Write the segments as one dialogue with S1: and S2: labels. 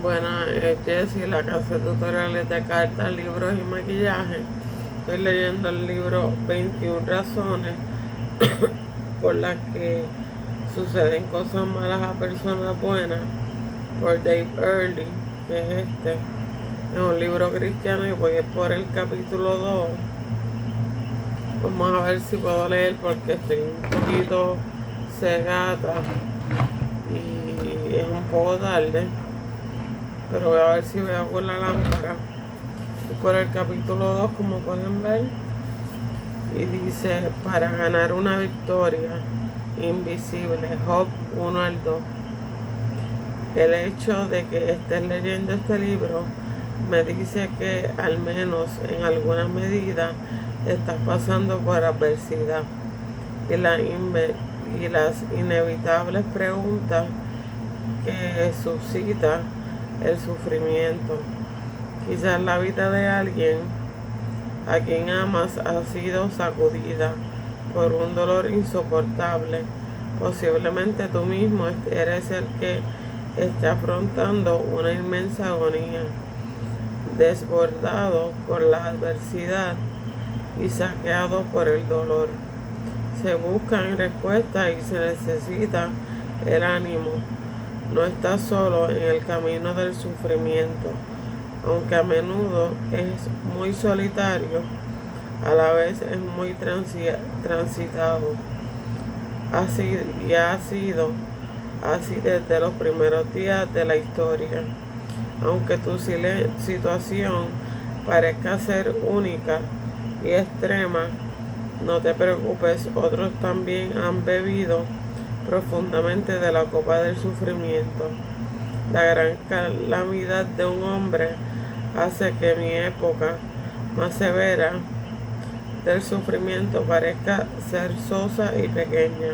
S1: Bueno, Jessie, la casa de tutoriales de cartas, libros y maquillaje. Estoy leyendo el libro 21 razones por las que suceden cosas malas a personas buenas, por Dave Early, que es este. Es un libro cristiano y voy por el capítulo 2. Vamos a ver si puedo leer porque estoy un poquito cegata y es un poco tarde. Pero voy a ver si veo con la lámpara. Y por el capítulo 2, como pueden ver, y dice, para ganar una victoria invisible, Job 1 al 2. El hecho de que estés leyendo este libro me dice que al menos en alguna medida estás pasando por adversidad y las inevitables preguntas que suscita el sufrimiento. Quizás la vida de alguien a quien amas ha sido sacudida por un dolor insoportable. Posiblemente tú mismo eres el que está afrontando una inmensa agonía, desbordado por la adversidad y saqueado por el dolor. Se buscan respuestas y se necesita el ánimo. No estás solo en el camino del sufrimiento, aunque a menudo es muy solitario, a la vez es muy transitado. Ha sido así desde los primeros días de la historia. Aunque tu situación parezca ser única y extrema, no te preocupes, otros también han bebido profundamente de la copa del sufrimiento. La gran calamidad de un hombre hace que mi época más severa del sufrimiento parezca ser sosa y pequeña.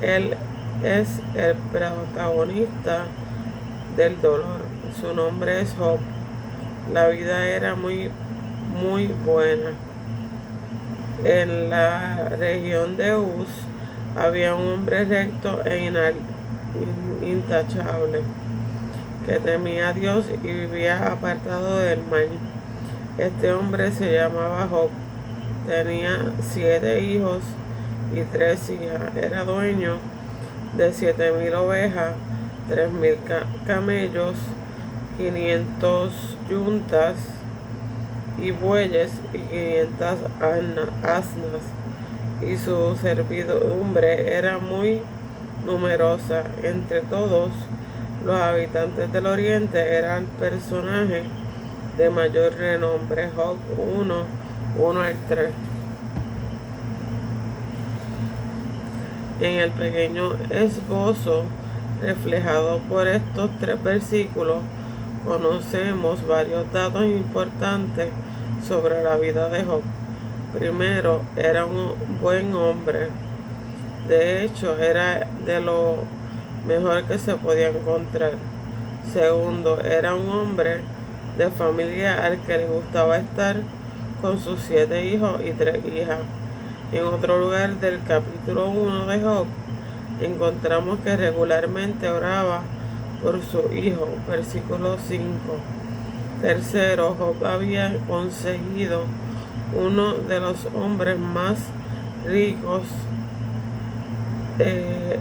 S1: Él es el protagonista del dolor. Su nombre es Job. La vida era muy buena. En la región de Uz había un hombre recto e intachable que temía a Dios y vivía apartado del mal. Este hombre se llamaba Job. Tenía 7 hijos y 3 hijas. Era dueño de 7,000 ovejas, 3,000 camellos, 500 yuntas y bueyes y 500 asnas. Y su servidumbre era muy numerosa. Entre todos los habitantes del oriente era el personaje de mayor renombre. Job 1 al 3. En el pequeño esbozo reflejado por estos 3 versículos, conocemos varios datos importantes sobre la vida de Job. Primero, era un buen hombre. De hecho, era de lo mejor que se podía encontrar. Segundo, era un hombre de familia al que le gustaba estar con sus 7 hijos y 3 hijas. En otro lugar del capítulo 1 de Job, encontramos que regularmente oraba por su hijo, versículo 5. Tercero, Job había conseguido uno de los hombres más ricos e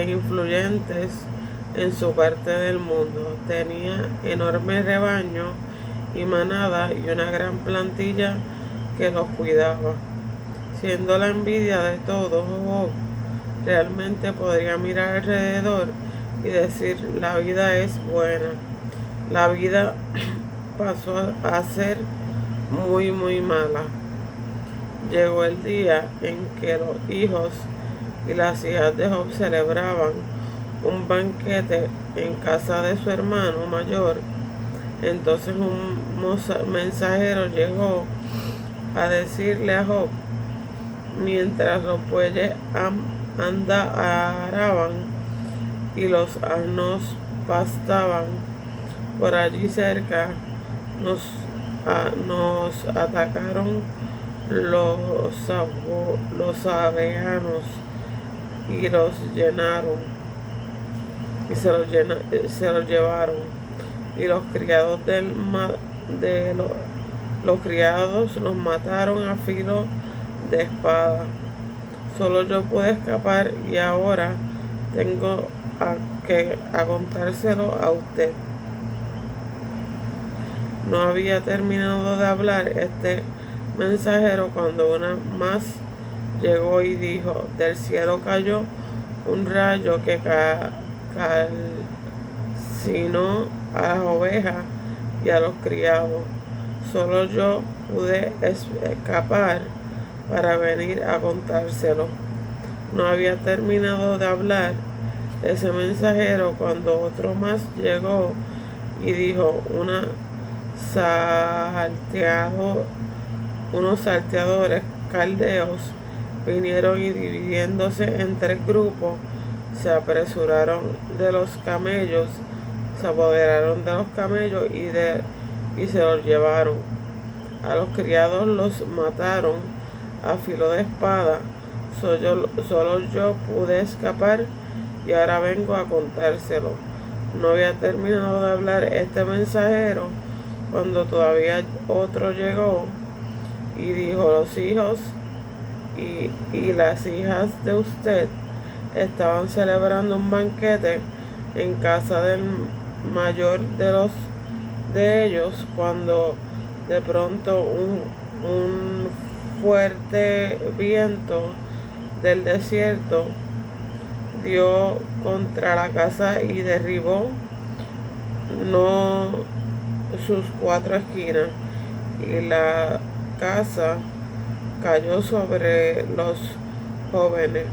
S1: influyentes en su parte del mundo. Tenía enorme rebaño y manada y una gran plantilla que los cuidaba. Siendo la envidia de todos, Job realmente podría mirar alrededor y decir, la vida es buena. La vida pasó a ser muy mala. Llegó el día en que los hijos y las hijas de Job celebraban un banquete en casa de su hermano mayor. Entonces un mensajero llegó a decirle a Job, mientras los bueyes araban y los asnos pastaban por allí cerca, nos atacaron los aveanos y los llenaron y se los llevaron. y los criados los criados los mataron a filo de espada. Solo yo pude escapar y ahora tengo que contárselo a usted. No había terminado de hablar este mensajero cuando una más llegó y dijo: del cielo cayó un rayo que calcinó a las ovejas y a los criados. Solo yo pude escapar para venir a contárselo. No había terminado de hablar ese mensajero cuando otro más llegó y dijo: unos salteadores caldeos vinieron y, dividiéndose en 3 grupos, se apoderaron de los camellos y se los llevaron. A los criados los mataron a filo de espada. Solo yo pude escapar y ahora vengo a contárselo. No había terminado de hablar este mensajero cuando todavía otro llegó y dijo: los hijos y las hijas de usted estaban celebrando un banquete en casa del mayor de ellos, cuando de pronto un fuerte viento del desierto dio contra la casa y derribó sus 4 esquinas, y la casa cayó sobre los jóvenes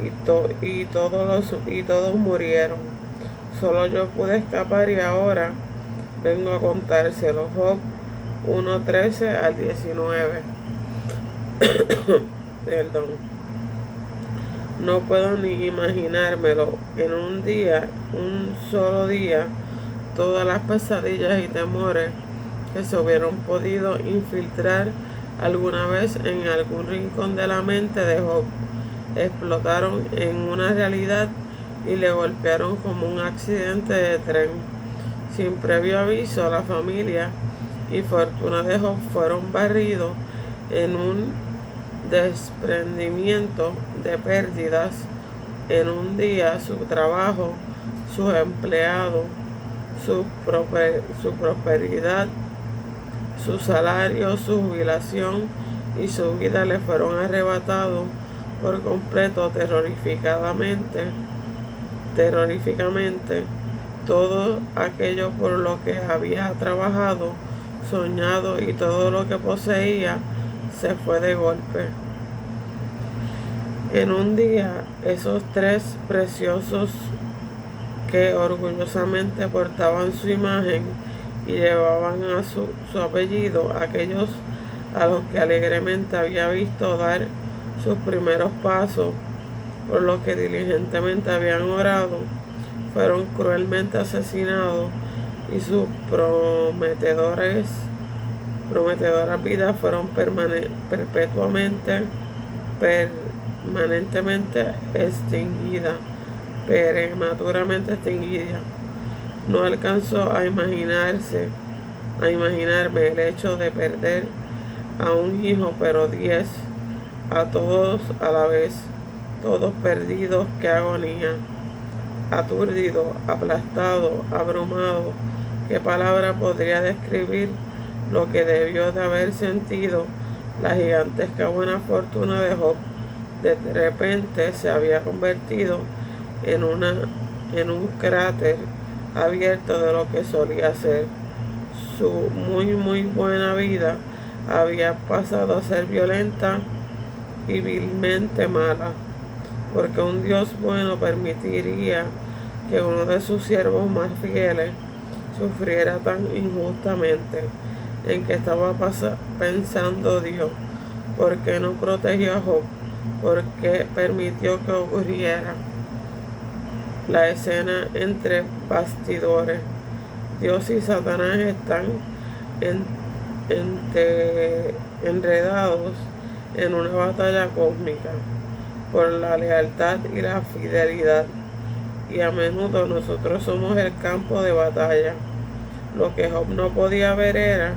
S1: y todos murieron. Solo yo pude escapar y ahora vengo a contárselo. Job 1:13-19. Perdón. No puedo ni imaginármelo. En un solo día, todas las pesadillas y temores que se hubieran podido infiltrar alguna vez en algún rincón de la mente de Job explotaron en una realidad y le golpearon como un accidente de tren. Sin previo aviso, la familia y fortuna de Job fueron barridos en un desprendimiento de pérdidas. En un día, su trabajo, sus empleados, su prosperidad, su salario, su jubilación y su vida le fueron arrebatados por completo. Terroríficamente, todo aquello por lo que había trabajado, soñado y todo lo que poseía se fue de golpe. En un día, esos 3 preciosos que orgullosamente portaban su imagen y llevaban a su apellido, aquellos a los que alegremente había visto dar sus primeros pasos, por los que diligentemente habían orado, fueron cruelmente asesinados y sus prometedoras vidas fueron permanentemente prematuramente extinguidas. No alcanzó a imaginarme el hecho de perder a un hijo, pero 10, a todos a la vez, todos perdidos. Qué agonía. Aturdido, aplastado, abrumado. ¿Qué palabra podría describir lo que debió de haber sentido la gigantesca buena fortuna de Job? De repente se había convertido en un cráter abierto de lo que solía ser. Su muy buena vida había pasado a ser violenta y vilmente mala, porque un Dios bueno permitiría que uno de sus siervos más fieles sufriera tan injustamente. ¿En qué estaba pensando Dios? ¿Por qué no protegió a Job? ¿Por qué permitió que ocurriera? La escena entre bastidores. Dios y Satanás están enredados en una batalla cósmica por la lealtad y la fidelidad, y a menudo nosotros somos el campo de batalla. Lo que Job no podía ver era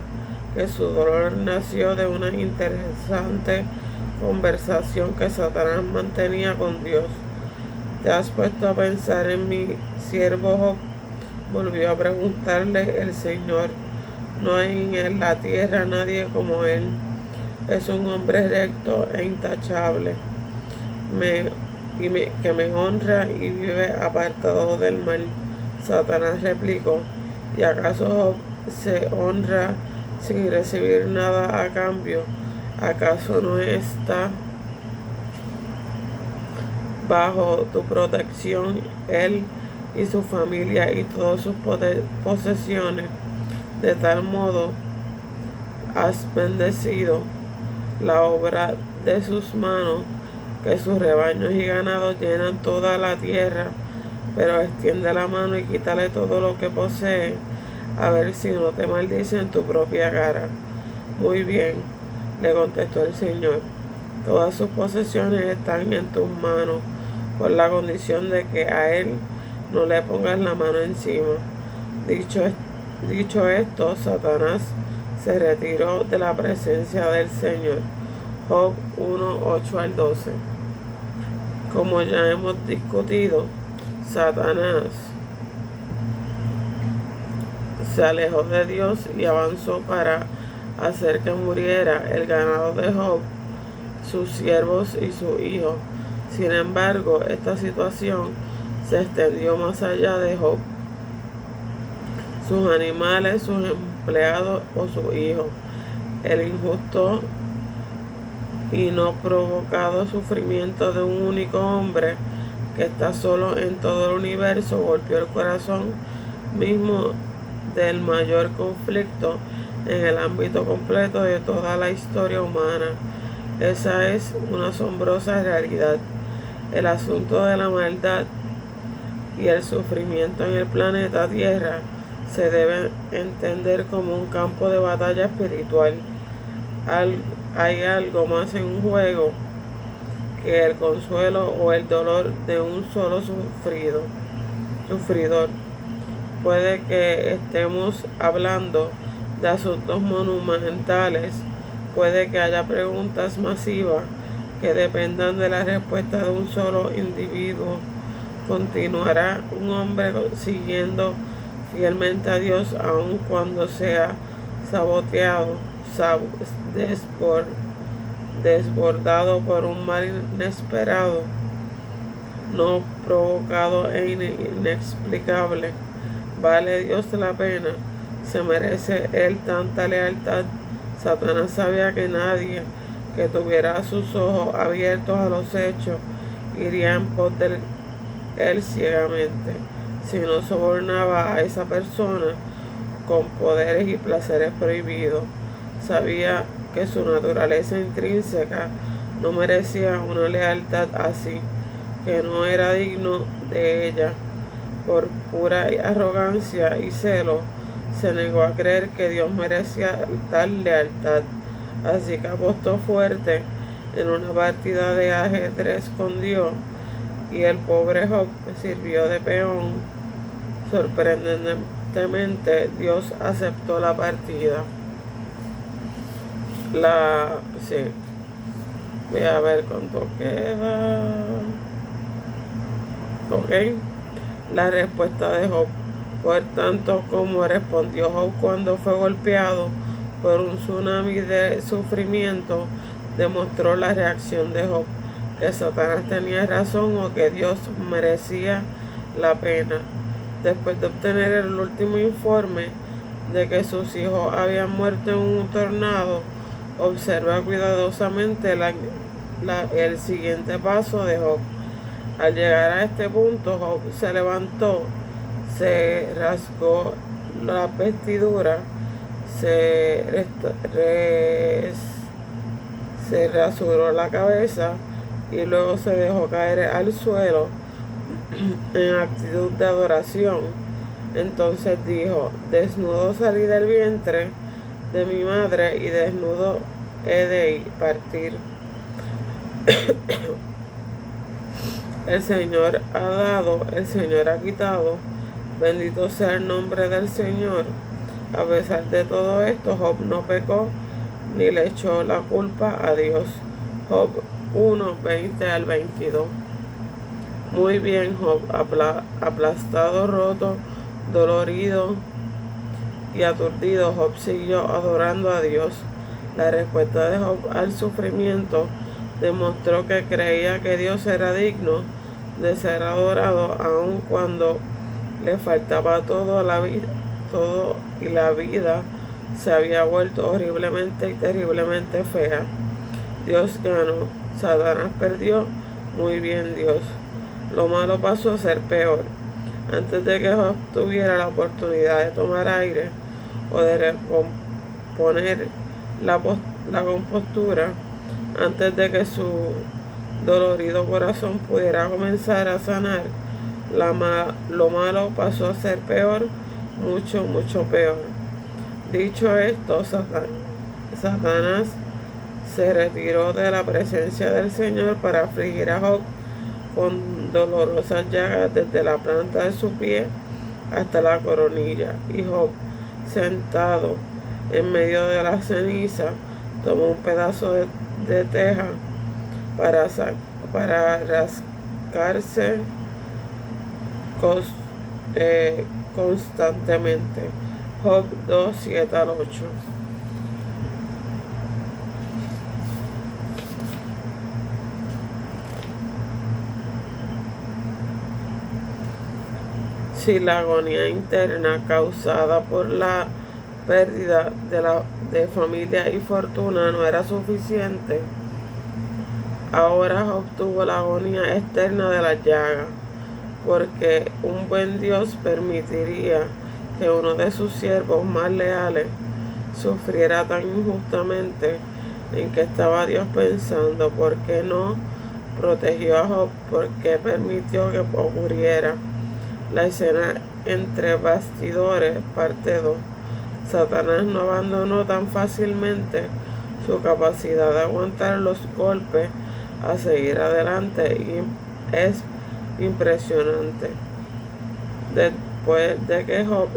S1: que su dolor nació de una interesante conversación que Satanás mantenía con Dios. ¿Te has puesto a pensar en mi siervo Job? Volvió a preguntarle el Señor. No hay en la tierra nadie como él. Es un hombre recto e intachable, que me honra y vive apartado del mal. Satanás replicó, ¿y acaso Job se honra sin recibir nada a cambio? ¿Acaso no está bajo tu protección él y su familia y todas sus posesiones? De tal modo has bendecido la obra de sus manos, que sus rebaños y ganados llenan toda la tierra. Pero extiende la mano y quítale todo lo que posee, a ver si no te maldice en tu propia cara. Muy bien, le contestó el Señor, todas sus posesiones están en tus manos, por la condición de que a él no le pongas la mano encima. Dicho esto, Satanás se retiró de la presencia del Señor. Job 1, 8 al 12. Como ya hemos discutido, Satanás se alejó de Dios y avanzó para hacer que muriera el ganado de Job, sus siervos y su hijo. Sin embargo, esta situación se extendió más allá de Job, sus animales, sus empleados o su hijo. El injusto y no provocado sufrimiento de un único hombre que está solo en todo el universo golpeó el corazón mismo del mayor conflicto en el ámbito completo de toda la historia humana. Esa es una asombrosa realidad. El asunto de la maldad y el sufrimiento en el planeta Tierra se debe entender como un campo de batalla espiritual. Hay algo más en juego que el consuelo o el dolor de un solo sufridor. Puede que estemos hablando de asuntos monumentales, puede que haya preguntas masivas que dependan de la respuesta de un solo individuo. ¿Continuará un hombre siguiendo fielmente a Dios aun cuando sea saboteado, desbordado por un mal inesperado, no provocado e inexplicable? ¿Vale Dios la pena? ¿Se merece él tanta lealtad? Satanás sabía que nadie que tuviera sus ojos abiertos a los hechos iría en pos de él ciegamente, si no sobornaba a esa persona con poderes y placeres prohibidos. Sabía que su naturaleza intrínseca no merecía una lealtad así, que no era digno de ella. Por pura arrogancia y celo, se negó a creer que Dios merecía tal lealtad. Así que apostó fuerte en una partida de ajedrez con Dios, y el pobre Job sirvió de peón. Sorprendentemente, Dios aceptó la partida. Sí, voy a ver cuánto queda. Ok. La respuesta de Job. Por tanto, como respondió Job cuando fue golpeado por un tsunami de sufrimiento, demostró la reacción de Job, que Satanás tenía razón o que Dios merecía la pena. Después de obtener el último informe de que sus hijos habían muerto en un tornado, observa cuidadosamente el siguiente paso de Job. Al llegar a este punto, Job se levantó, se rasgó la vestidura, se rasuró la cabeza y luego se dejó caer al suelo en actitud de adoración. Entonces dijo: desnudo salí del vientre de mi madre y desnudo he de partir. El Señor ha dado, el Señor ha quitado. Bendito sea el nombre del Señor. A pesar de todo esto, Job no pecó ni le echó la culpa a Dios. Job 1:20-22. Muy bien, Job, aplastado, roto, dolorido y aturdido, Job siguió adorando a Dios. La respuesta de Job al sufrimiento demostró que creía que Dios era digno de ser adorado, aun cuando le faltaba todo y la vida se había vuelto horriblemente y terriblemente fea. Dios ganó, Satanás perdió. Muy bien, Dios. Lo malo pasó a ser peor. Antes de que Job tuviera la oportunidad de tomar aire o de recomponer la compostura, antes de que su dolorido corazón pudiera comenzar a sanar, lo malo pasó a ser peor, mucho, mucho peor. Dicho esto, Satanás se retiró de la presencia del Señor para afligir a Job con dolorosas llagas desde la planta de su pie hasta la coronilla. Y Job, sentado en medio de la ceniza, tomó un pedazo de teja para rascarse constantemente. Job 2:7-8. Si la agonía interna causada por la pérdida de familia y fortuna no era suficiente, ahora obtuvo la agonía externa de la llaga, porque un buen Dios permitiría que uno de sus siervos más leales sufriera tan injustamente. ¿En qué estaba Dios pensando? ¿Por qué no protegió a Job? ¿Por qué permitió que ocurriera? La escena entre bastidores, parte 2. Satanás no abandonó tan fácilmente su capacidad de aguantar los golpes a seguir adelante, y es impresionante. Después de que Job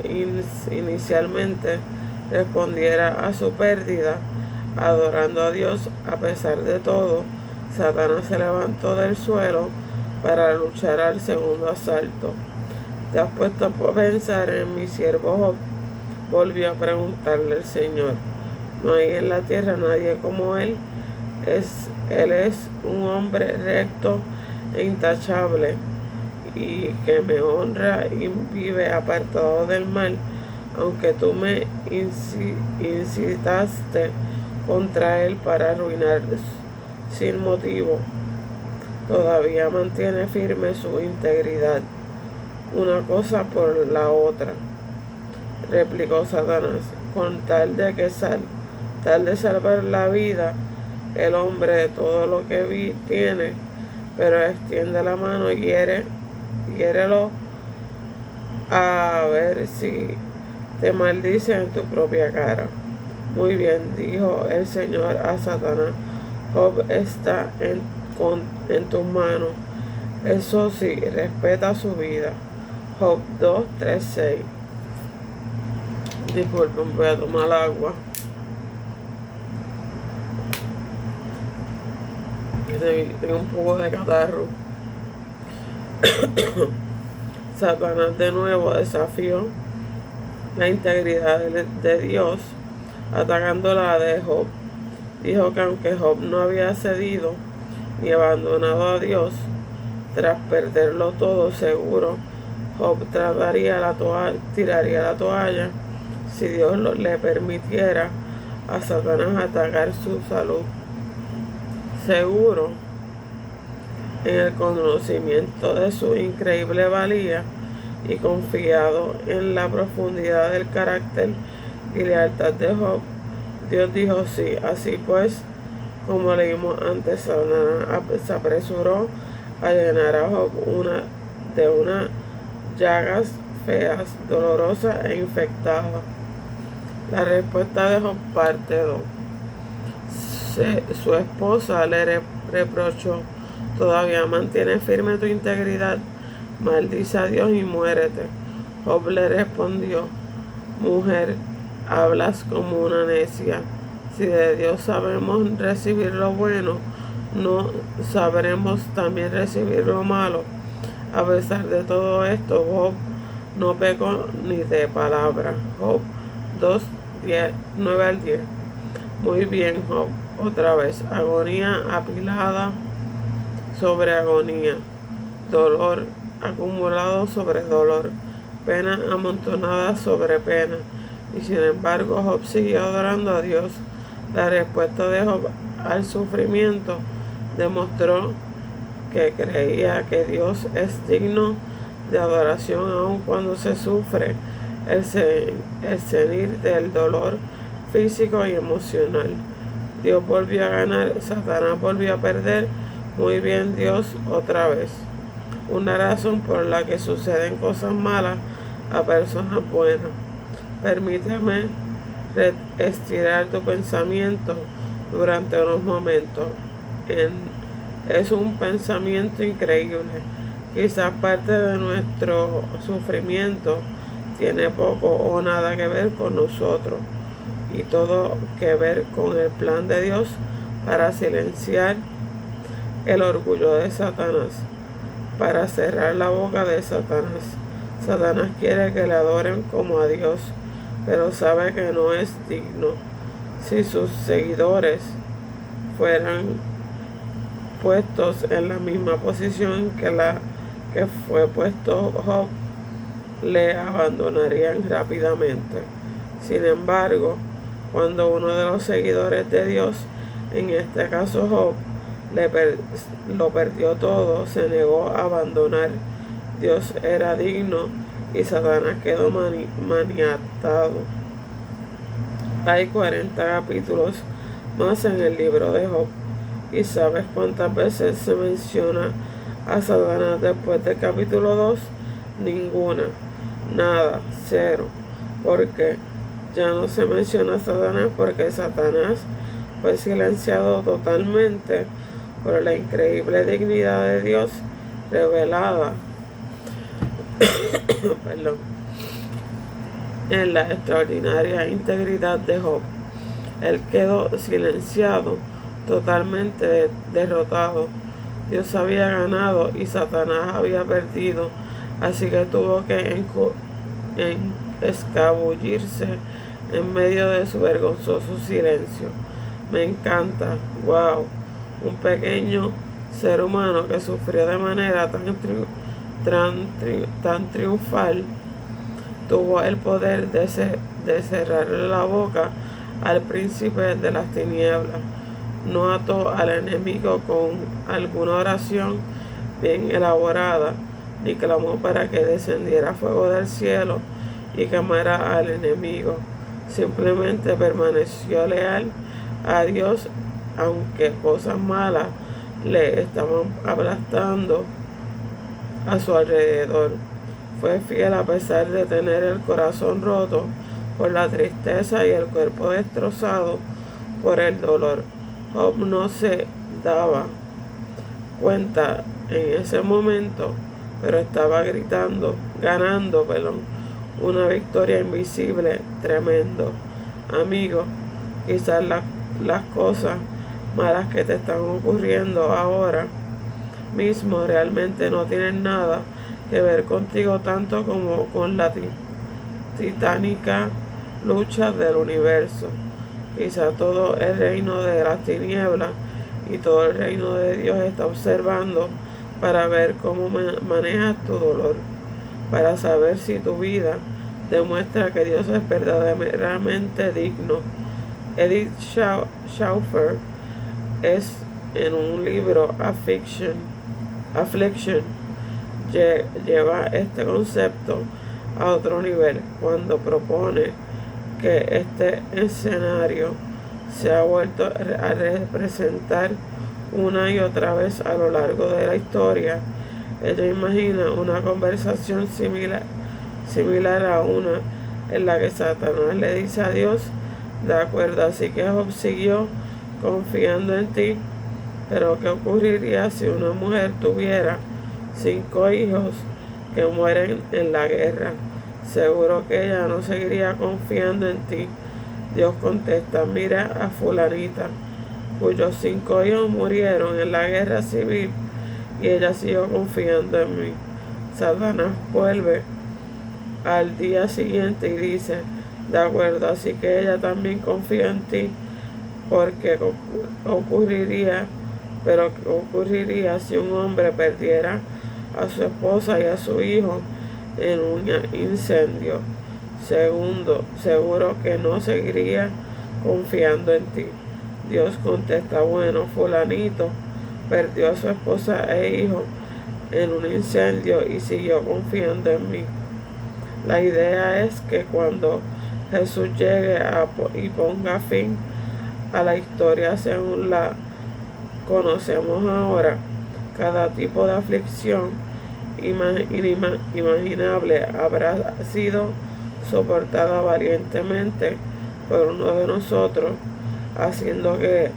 S1: inicialmente respondiera a su pérdida adorando a Dios, a pesar de todo, Satanás se levantó del suelo para luchar al segundo asalto. ¿Te has puesto a pensar en mi siervo Job? Volvió a preguntarle el Señor. No hay en la tierra nadie como él. Él es un hombre recto e intachable, y que me honra y vive apartado del mal. Aunque tú me incitaste contra él para arruinar sin motivo, todavía mantiene firme su integridad. Una cosa por la otra, replicó Satanás, con tal de salvar la vida el hombre de todo lo que tiene, pero extiende la mano y hiérelo, a ver si te maldice en tu propia cara. Muy bien, dijo el Señor a Satanás, Job está en tus manos. Eso sí, respeta su vida. Job 2:3-6. Disculpen, voy a tomar agua. Tengo un poco de catarro. Satanás de nuevo desafió la integridad de Dios, atacando la de Job. Dijo que aunque Job no había cedido ni abandonado a Dios, tras perderlo todo seguro, Job tiraría la toalla si Dios le permitiera a Satanás atacar su salud. Seguro en el conocimiento de su increíble valía y confiado en la profundidad del carácter y lealtad de Job, Dios dijo sí. Así pues, como leímos antes, Satanás se apresuró a llenar a Job de unas llagas feas, dolorosas e infectadas. La respuesta de Job, parte 2. Su esposa le reprochó: todavía mantiene firme tu integridad, maldice a Dios y muérete. Job le respondió: mujer, hablas como una necia. Si de Dios sabemos recibir lo bueno, no sabremos también recibir lo malo. A pesar de todo esto, Job no pecó ni de palabra. Job 2, 9 al 10. Muy bien, Job. Otra vez, agonía apilada sobre agonía, dolor acumulado sobre dolor, pena amontonada sobre pena. Y sin embargo, Job siguió adorando a Dios. La respuesta de Job al sufrimiento demostró que creía que Dios es digno de adoración aun cuando se sufre el sentir del dolor físico y emocional. Dios volvió a ganar, Satanás volvió a perder. Muy bien, Dios otra vez. Una razón por la que suceden cosas malas a personas buenas. Permíteme estirar tu pensamiento durante unos momentos. Es un pensamiento increíble. Quizás parte de nuestro sufrimiento tiene poco o nada que ver con nosotros y todo que ver con el plan de Dios para silenciar el orgullo de Satanás, para cerrar la boca de Satanás. Satanás quiere que le adoren como a Dios, pero sabe que no es digno. Si sus seguidores fueran puestos en la misma posición que fue puesto Job, le abandonarían rápidamente. Sin embargo, cuando uno de los seguidores de Dios, en este caso Job, lo perdió todo, se negó a abandonar. Dios era digno y Satanás quedó maniatado. Hay 40 capítulos más en el libro de Job. ¿Y sabes cuántas veces se menciona a Satanás después del capítulo 2? Ninguna, nada, cero. Porque ya no se menciona a Satanás porque Satanás fue silenciado totalmente por la increíble dignidad de Dios revelada en la extraordinaria integridad de Job. Él quedó silenciado, totalmente derrotado. Dios había ganado y Satanás había perdido, así que tuvo que escabullirse en medio de su vergonzoso silencio. Me encanta, wow, un pequeño ser humano que sufrió de manera tan triunfal, tuvo el poder de cerrarle la boca al príncipe de las tinieblas. No ató al enemigo con alguna oración bien elaborada, ni clamó para que descendiera fuego del cielo y quemara al enemigo. Simplemente permaneció leal a Dios, aunque cosas malas le estaban aplastando a su alrededor. Fue fiel a pesar de tener el corazón roto por la tristeza y el cuerpo destrozado por el dolor. Job no se daba cuenta en ese momento, pero estaba ganando una victoria invisible, tremendo. Amigo, quizás las cosas malas que te están ocurriendo ahora mismo realmente no tienen nada que ver contigo, tanto como con la titánica lucha del universo. Quizá todo el reino de las tinieblas y todo el reino de Dios está observando para ver cómo manejas tu dolor, para saber si tu vida demuestra que Dios es verdaderamente digno. Edith Schaufer es en un libro Affliction lleva este concepto a otro nivel cuando propone que este escenario se ha vuelto a representar una y otra vez a lo largo de la historia. Ella imagina una conversación similar a una en la que Satanás le dice a Dios: de acuerdo, así que Job siguió confiando en ti, pero ¿qué ocurriría si una mujer tuviera 5 hijos que mueren en la guerra? seguro que ella no seguiría confiando en ti. Dios contesta, mira a fulanita, cuyos 5 hijos murieron en la guerra civil y ella siguió confiando en mí. Satanás vuelve al día siguiente y dice, de acuerdo, así que ella también confía en ti, porque ocurriría si un hombre perdiera a su esposa y a su hijo en un incendio. Segundo, seguro que no seguiría confiando en ti. Dios contesta, bueno, fulanito perdió a su esposa e hijo en un incendio y siguió confiando en mí. La idea es que cuando Jesús llegue y ponga fin a la historia según la conocemos ahora, cada tipo de aflicción inimaginable habrá sido soportada valientemente por uno de nosotros, haciendo que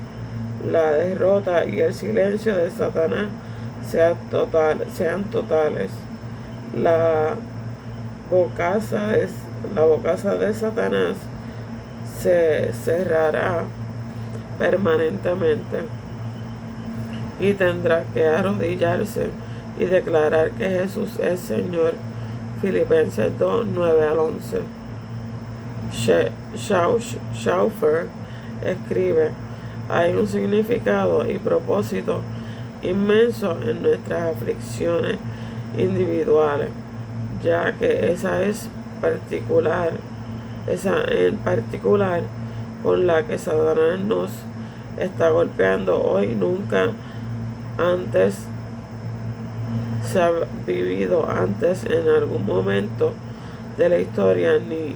S1: la derrota y el silencio de Satanás sean totales. La bocaza de Satanás se cerrará permanentemente y tendrá que arrodillarse y declarar que Jesús es Señor. Filipenses 2, 9 al 11. Schauffer escribe, hay un significado y propósito inmenso en nuestras aflicciones individuales, ya que esa en particular con la que Satanás nos está golpeando hoy, nunca antes se ha vivido antes en algún momento de la historia ni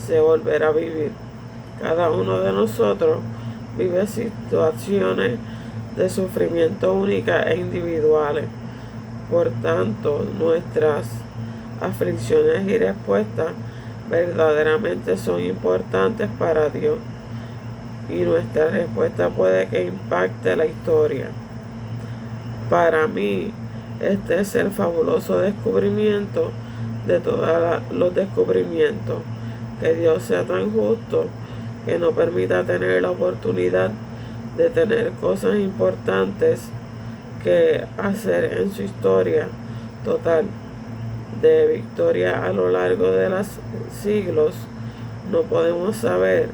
S1: se volverá a vivir. Cada uno de nosotros vive situaciones de sufrimiento únicas e individuales. Por tanto, nuestras aflicciones y respuestas verdaderamente son importantes para Dios, y nuestra respuesta puede que impacte la historia. Para mí, este es el fabuloso descubrimiento de todos los descubrimientos, que Dios sea tan justo que nos permita tener la oportunidad de tener cosas importantes que hacer en su historia total de victoria a lo largo de los siglos. No podemos saber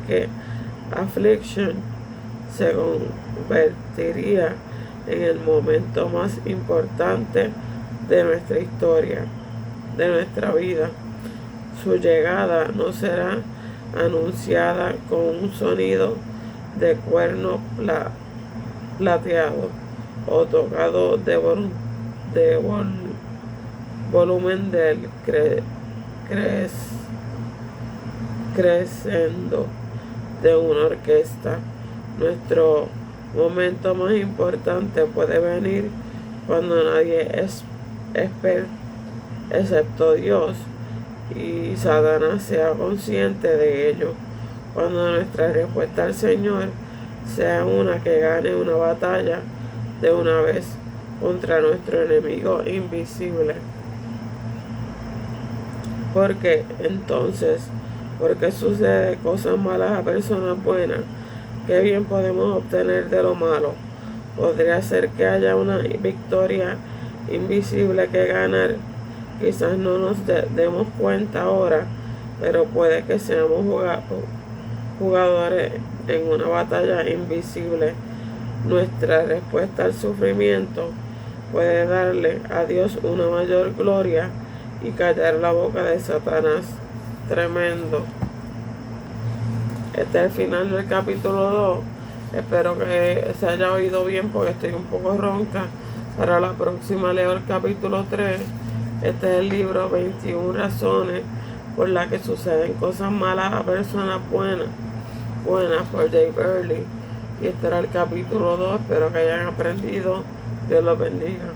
S1: que affliction se convertiría en el momento más importante de nuestra historia, de nuestra vida. Su llegada no será anunciada con un sonido de cuerno plateado o tocado de volumen del crescendo de una orquesta. Nuestro momento más importante puede venir cuando nadie espera, excepto Dios, y Satanás sea consciente de ello. Cuando nuestra respuesta al Señor sea una que gane una batalla de una vez contra nuestro enemigo invisible. Porque entonces, porque sucede cosas malas a personas buenas, ¿qué bien podemos obtener de lo malo? Podría ser que haya una victoria invisible que ganar. Quizás no nos demos cuenta ahora, pero puede que seamos jugadores en una batalla invisible. Nuestra respuesta al sufrimiento puede darle a Dios una mayor gloria y callar la boca de Satanás. Tremendo. Este es el final del capítulo 2. Espero que se haya oído bien porque estoy un poco ronca. Para la próxima leo el capítulo 3. Este es el libro 21 razones por las que suceden cosas malas a personas buenas por Dave Earley. Y este era el capítulo 2. Espero que hayan aprendido. Dios los bendiga.